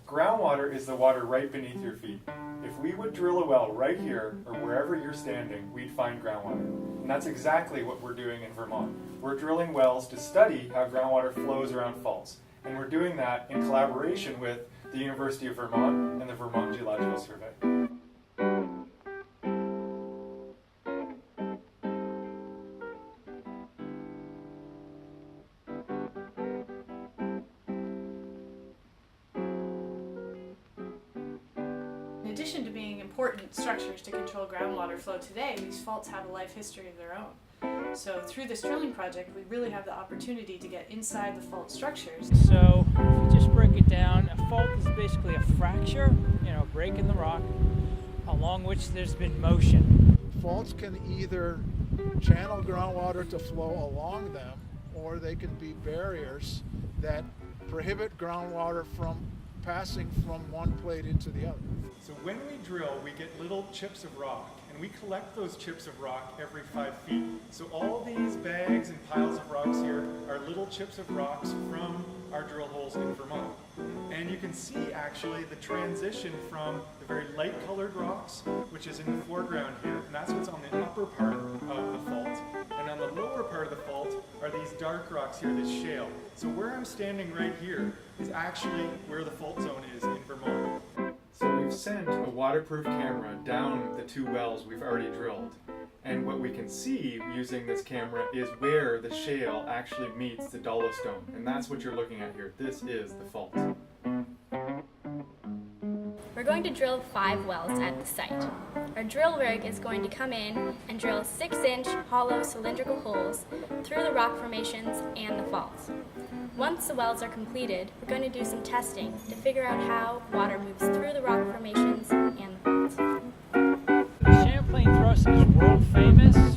Groundwater is the water right beneath your feet. If we would drill a well right here, or wherever you're standing, we'd find groundwater. And that's exactly what we're doing in Vermont. We're drilling wells to study how groundwater flows around faults. And we're doing that in collaboration with the University of Vermont and the Vermont Geological Survey. In addition to being important structures to control groundwater flow today, these faults have a life history of their own. So through this drilling project, we really have the opportunity to get inside the fault structures. So if you just break it down, a fault is basically a fracture, a break in the rock, along which there's been motion. Faults can either channel groundwater to flow along them, or they can be barriers that prohibit groundwater from passing from one plate into the other. So when we drill, we get little chips of rock, and we collect those chips of rock every 5 feet. So all these bags and piles of rocks here are little chips of rocks from our drill holes in Vermont. And you can see actually the transition from the very light colored rocks, which is in the foreground here, and that's what's on the upper part of the fault. And on the lower part of the fault are these dark rocks here, this shale. So where I'm standing right here is actually where the fault zone is in Vermont. So we've sent a waterproof camera down the 2 wells we've already drilled. And what we can see using this camera is where the shale actually meets the dolostone. And that's what you're looking at here. This is the fault. We're going to drill 5 wells at the site. Our drill rig is going to come in and drill 6-inch hollow cylindrical holes through the rock formations and the faults. Once the wells are completed, we're going to do some testing to figure out how water moves through the rock formations and the faults. The Champlain thrust is world famous.